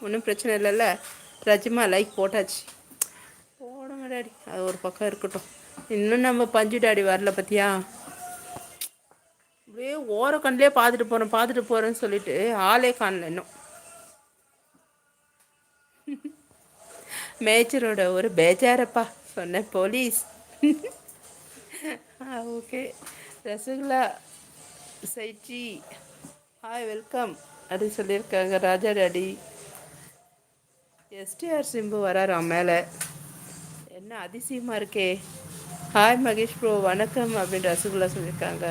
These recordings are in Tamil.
ஒன்றும் பிரச்சனை இல்லைல்ல. ரஜிமா லைக் போட்டாச்சு. போடுங்க டாடி, அது ஒரு பக்கம் இருக்கட்டும். இன்னும் நம்ம பஞ்சு டாடி வரல பற்றியா? அப்படியே ஓர கண்ணிலே பார்த்துட்டு போகிறேன்னு சொல்லிட்டு ஆளே காணல இன்னும். மேய்ச்சரோட ஒரு பேஜாரப்பா சொன்னேன் போலீஸ். ஓகே. ரசகுல்லா சைச்சி ஹாய் வெல்கம் அப்படின்னு சொல்லியிருக்காங்க ராஜா டாடி. எஸ்டிஆர் சிம்பு வராராம் மேலே, என்ன அதிசயமாக இருக்கே. ஹாய் மகேஷ் ப்ரோ வணக்கம் அப்படின்னு ரசகுல்லா சொல்லியிருக்காங்க.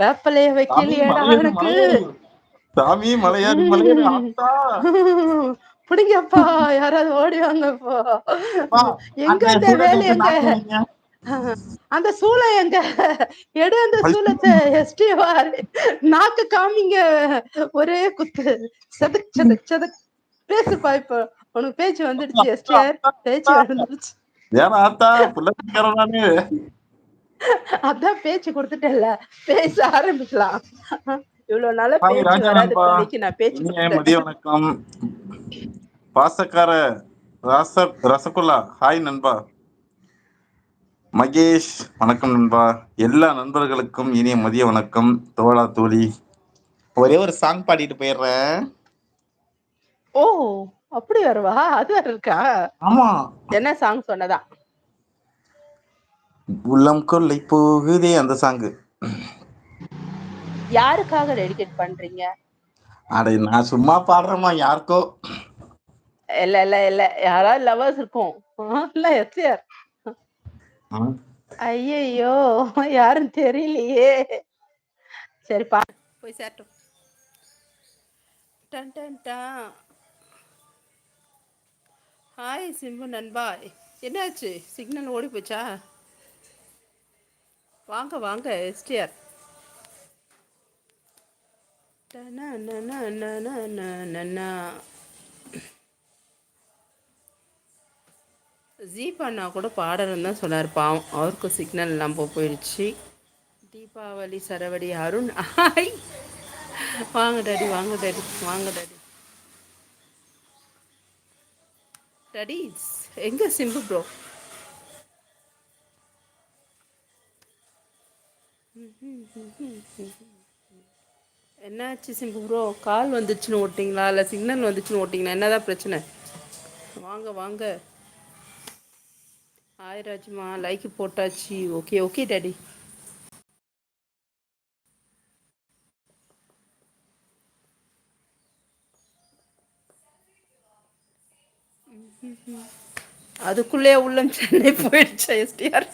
வேப்பலைய வைக்கலையடா எனக்கு. சாமி மலையாரு ஆத்தா பிடிங்கப்பா, யாராவது ஓடி வாங்கப்பா. எங்க அந்த வேலை எங்க, அந்த சூளை எங்க, எடு அந்த சூளத்தை. எஸ்டிஆர் நாக்கு காமிங்க, ஒரே குத்து. சதுக் சதுக் சதுக். பேசுப்பா, இப்போ உனக்கு பேச்சு வந்துடுச்சு. எஸ்டிஆர் பேச்சு வந்துடுச்சு. ஏன் ஆத்தா புள்ளக்காரனானு அதான் பேச்சு கொடுத்துட்டேன்ல, பேச ஆரம்பிக்கலாம். இவ்வளவு நாள பேச்சு ராஜா வராது, நண்பா, இன்னைக்கு நான் பேச்சு கொடுத்துட்டேன். மதிய வணக்கம். பாசக்கார ரசகுல்லா ஹாய் நண்பா. மகேஷ் வணக்கம் நண்பா. எல்லா நண்பர்களுக்கும் இனிய மதிய வணக்கம். தோழா தோழி, ஒரே ஒரு சாங் பாடிட்டு போயிடுறேன். ஓ அப்படி வருவா, அது வேற இருக்கா? ஆமா, என்ன சாங் சொன்னதா? உள்ளம் கொள்ளை போகுதே அந்த சாங்கு. யாருக்காக டெடிகேட் பண்றீங்க? அட நான் சும்மா பாடுறேமா, யாருக்கோ. இல்ல இல்ல இல்ல, யாராவது லவர்ஸ் இருக்கும். இல்ல எஸ்டிஆர். ஐயோ யாரும் தெரியலையே. சரி பா, போய் சேட்டும். டன் டன் டா. ஹாய் சிம்பு நண்பா, என்னாச்சு? சிக்னல் ஓடி போச்சா? வாங்க வாங்க எஸ்டிஆர். ஜீப் அண்ணா கூட பாடணும்னு தான் சொன்னார், பாவம் அவருக்கும் சிக்னல் நம்ம போயிடுச்சு. தீபாவளி சரவடி அருண் ஹாய். வாங்க டாடி, வாங்க டாடி, வாங்க டாடி. டாடி எங்க சிம்பு ப்ரோ? என்னாச்சு சிம்பு ப்ரோ? கால் வந்துச்சுன்னு ஓட்டிங்களா இல்லை சிக்னல் வந்துச்சுன்னு ஓட்டிங்களா? என்னதான் பிரச்சனை? வாங்க வாங்க. ஹாய் ராஜ்மா, லைக் போட்டாச்சு. Okay okay daddy. அதுக்குள்ளே உள்ளம் சென்னை போயிடுச்சா எஸ்டிஆர்?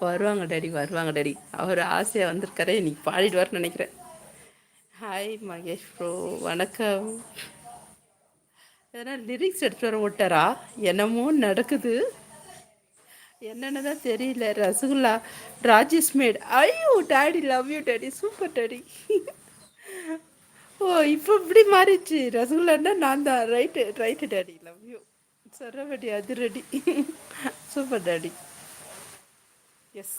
வருவாங்க டாடி, வருவாங்க டாடி. அவர் ஆசையாக வந்திருக்காரே, இன்னைக்கு பாடிடுவார்னு நினைக்கிறேன். ஹாய் மகேஷ் ப்ரோ வணக்கம். எதனா லிரிக்ஸ் எடுத்து வர விட்டாரா? என்னமோ நடக்குது, என்னென்னு தான் தெரியல. ரசகுல்லா ராஜேஷ் மேட். ஐயோ daddy love you daddy, super daddy. ஓ இப்போ இப்படி மாறிடுச்சு. ரசகுல்லான்னா நான் தான். Right right daddy, love you. சரவடி அது ready. Super daddy. Yes.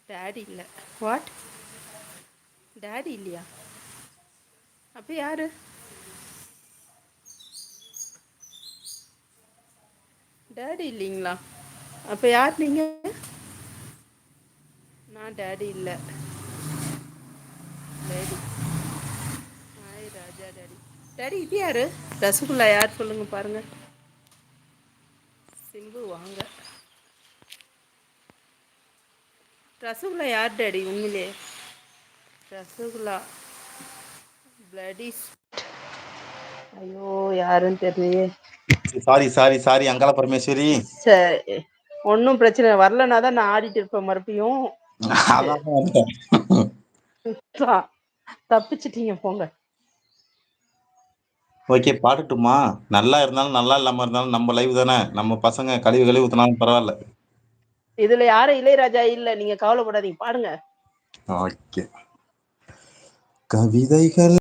Daddy இல்லை. வாட்? டாடி இல்லையா? அப்போ யாரு? டாடி இல்லைங்களா? அப்போ யார் நீங்கள்? நான் டாடி இல்லை. டாடி ஹாய் ராஜா டாடி. டாடி இது யாரு? ரசகுல்லா யார் சொல்லுங்க பாருங்க. சிம்பு வாங்க. ரசகுல்லா யார் டாடி உண்மையிலே? ரசகுல்லா பிளடி. ஐயோ யாருன்னு தெரியலையே. Sorry sorry sorry Angala Parameswari. சரி ஒன்றும் பிரச்சனை வரலன்னா தான் நான் ஆடிட்டு இருப்பேன் மறுபடியும். தப்பிச்சிட்டீங்க போங்க. ஓகே பாடட்டுமா? நல்லா இருந்தாலும் நல்லா இல்லாம இருந்தாலும் நம்ம லைவ் தானே, நம்ம பசங்க கழிவு ஊத்தினாலும் பரவாயில்ல. இதுல யாரும் இளையராஜா இல்ல, நீங்க கவலைப்படாதீங்க, பாடுங்க. ஓகே. கவிதைகள்